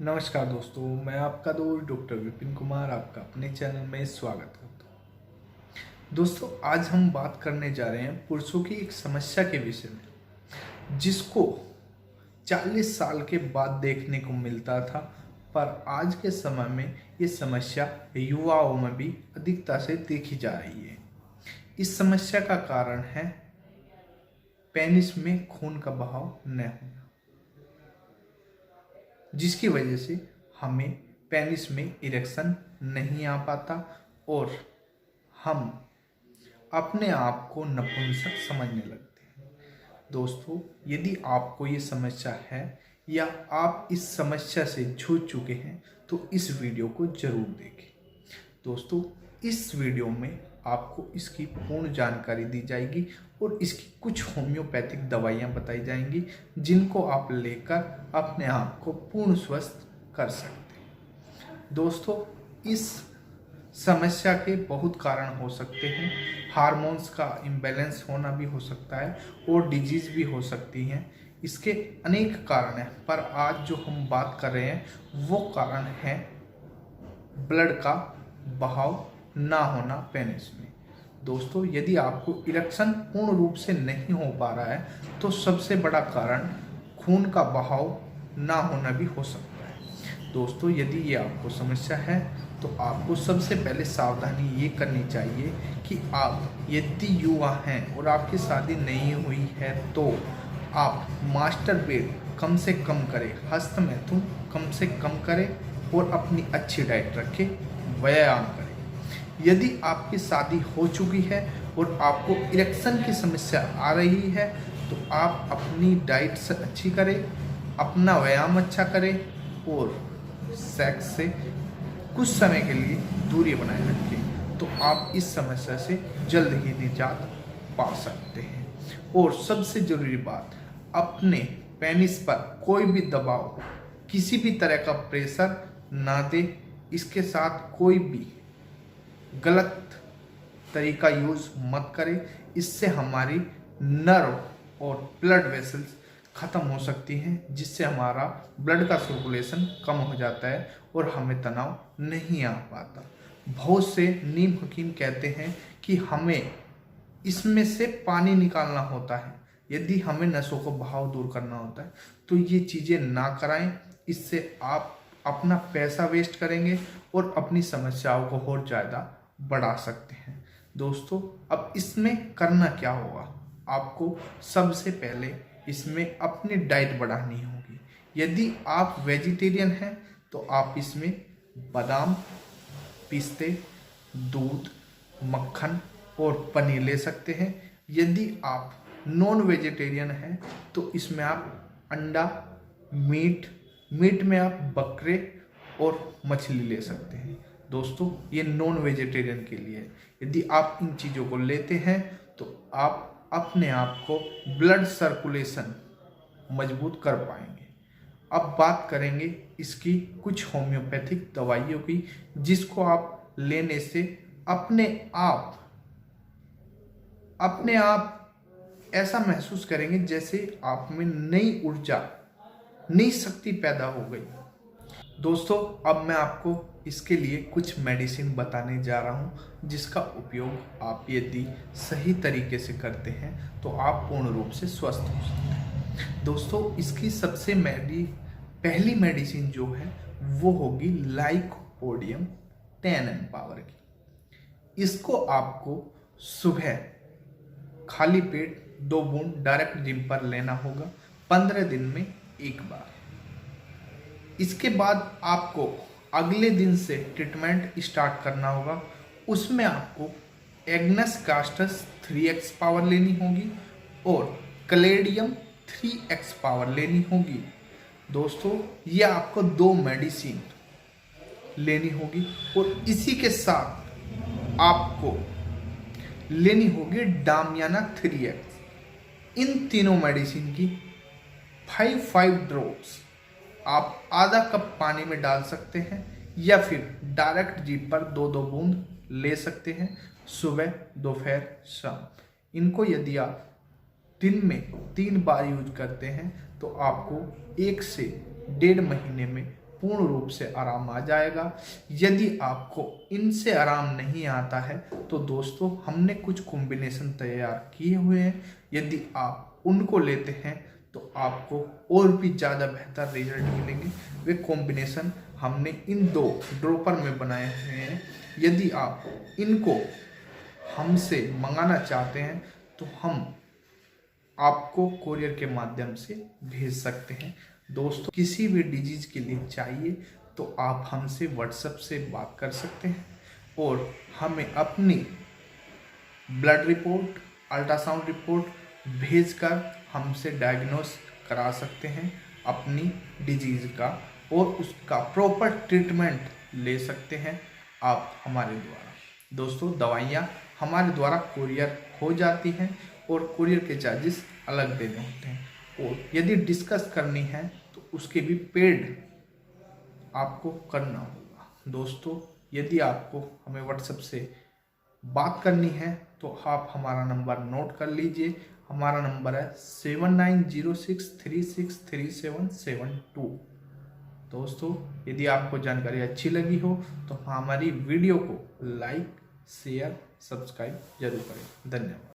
नमस्कार दोस्तों, मैं आपका दोस्त डॉक्टर विपिन कुमार आपका अपने चैनल में स्वागत करता हूँ। दोस्तों, आज हम बात करने जा रहे हैं पुरुषों की एक समस्या के विषय में, जिसको 40 साल के बाद देखने को मिलता था, पर आज के समय में ये समस्या युवाओं में भी अधिकता से देखी जा रही है। इस समस्या का कारण है पेनिस में खून का बहाव न होना, जिसकी वजह से हमें पेनिस में इरेक्शन नहीं आ पाता और हम अपने आप को नपुंसक समझने लगते हैं। दोस्तों, यदि आपको ये समस्या है या आप इस समस्या से जूझ चुके हैं तो इस वीडियो को जरूर देखें। दोस्तों, इस वीडियो में आपको इसकी पूर्ण जानकारी दी जाएगी और इसकी कुछ होम्योपैथिक दवाइयाँ बताई जाएंगी, जिनको आप लेकर अपने आप को पूर्ण स्वस्थ कर सकते हैं। दोस्तों, इस समस्या के बहुत कारण हो सकते हैं। हार्मोन्स का इम्बैलेंस होना भी हो सकता है और डिजीज भी हो सकती हैं। इसके अनेक कारण हैं, पर आज जो हम बात कर रहे हैं वो कारण है ब्लड का बहाव ना होना पेनिस में। दोस्तों, यदि आपको इरेक्शन पूर्ण रूप से नहीं हो पा रहा है तो सबसे बड़ा कारण खून का बहाव ना होना भी हो सकता है। दोस्तों, यदि ये आपको समस्या है तो आपको सबसे पहले सावधानी ये करनी चाहिए कि आप यदि युवा हैं और आपकी शादी नहीं हुई है तो आप मास्टरबेट कम से कम करें, हस्तमैथुन कम से कम करें और अपनी अच्छी डाइट रखें, व्यायाम करें। यदि आपकी शादी हो चुकी है और आपको इरेक्शन की समस्या आ रही है तो आप अपनी डाइट से अच्छी करें, अपना व्यायाम अच्छा करें और सेक्स से कुछ समय के लिए दूरी बनाए रखें, तो आप इस समस्या से जल्द ही निजात पा सकते हैं। और सबसे ज़रूरी बात, अपने पेनिस पर कोई भी दबाव, किसी भी तरह का प्रेशर ना दे। इसके साथ कोई भी गलत तरीका यूज मत करें, इससे हमारी नर्व और ब्लड वेसल्स ख़त्म हो सकती हैं, जिससे हमारा ब्लड का सर्कुलेशन कम हो जाता है और हमें तनाव नहीं आ पाता। बहुत से नीम हकीम कहते हैं कि हमें इसमें से पानी निकालना होता है, यदि हमें नसों को बहाव दूर करना होता है तो ये चीज़ें ना कराएं। इससे आप अपना पैसा वेस्ट करेंगे और अपनी समस्याओं को और ज़्यादा बढ़ा सकते हैं। दोस्तों, अब इसमें करना क्या होगा? आपको सबसे पहले इसमें अपनी डाइट बढ़ानी होगी। यदि आप वेजिटेरियन हैं तो आप इसमें बादाम, पिस्ते, दूध, मक्खन और पनीर ले सकते हैं। यदि आप नॉन वेजिटेरियन हैं तो इसमें आप अंडा, मीट में आप बकरे और मछली ले सकते हैं। दोस्तों, ये नॉन वेजिटेरियन के लिए है। यदि आप इन चीज़ों को लेते हैं तो आप अपने आप को ब्लड सर्कुलेशन मजबूत कर पाएंगे। अब बात करेंगे इसकी कुछ होम्योपैथिक दवाइयों की, जिसको आप लेने से अपने आप ऐसा महसूस करेंगे जैसे आप में नई ऊर्जा, नई शक्ति पैदा हो गई। दोस्तों, अब मैं आपको इसके लिए कुछ मेडिसिन बताने जा रहा हूँ, जिसका उपयोग आप यदि सही तरीके से करते हैं तो आप पूर्ण रूप से स्वस्थ हो सकते हैं। दोस्तों, इसकी सबसे पहली मेडिसिन जो है वो होगी लाइकोपोडियम 10 पावर की। इसको आपको सुबह खाली पेट 2 बूंद डायरेक्ट जिम पर लेना होगा, 15 दिन में एक बार। इसके बाद आपको अगले दिन से ट्रीटमेंट स्टार्ट करना होगा। उसमें आपको एग्नस कास्टस 3x पावर लेनी होगी और कैलेडियम 3x पावर लेनी होगी। दोस्तों, ये आपको 2 मेडिसिन लेनी होगी और इसी के साथ आपको लेनी होगी डामियाना 3x। इन तीनों मेडिसिन की 5 ड्रॉप्स आप आधा कप पानी में डाल सकते हैं या फिर डायरेक्ट जीभ पर 2-2 बूंद ले सकते हैं, सुबह, दोपहर, शाम। इनको यदि आप दिन में 3 बार यूज करते हैं तो आपको 1 से 1.5 महीने में पूर्ण रूप से आराम आ जाएगा। यदि आपको इनसे आराम नहीं आता है तो दोस्तों हमने कुछ कॉम्बिनेशन तैयार किए हुए हैं, यदि आप उनको लेते हैं तो आपको और भी ज़्यादा बेहतर रिजल्ट मिलेंगे। वे कॉम्बिनेशन हमने इन 2 ड्रॉपर में बनाए हुए हैं। यदि आप इनको हमसे मंगाना चाहते हैं तो हम आपको कोरियर के माध्यम से भेज सकते हैं। दोस्तों किसी भी डिजीज के लिए चाहिए तो आप हमसे व्हाट्सएप से बात कर सकते हैं और हमें अपनी ब्लड रिपोर्ट, अल्ट्रासाउंड रिपोर्ट भेजकर हमसे डायग्नोस करा सकते हैं अपनी डिजीज का और उसका प्रॉपर ट्रीटमेंट ले सकते हैं आप हमारे द्वारा। दोस्तों दवाइयाँ हमारे द्वारा कुरियर हो जाती हैं और कुरियर के चार्जेस अलग देने होते हैं, और यदि डिस्कस करनी है तो उसके भी पेड आपको करना होगा। दोस्तों यदि आपको हमें व्हाट्सएप से बात करनी है तो आप हमारा नंबर नोट कर लीजिए। हमारा नंबर है 7906363772। दोस्तों यदि आपको जानकारी अच्छी लगी हो तो हमारी वीडियो को लाइक, शेयर, सब्सक्राइब जरूर करें। धन्यवाद।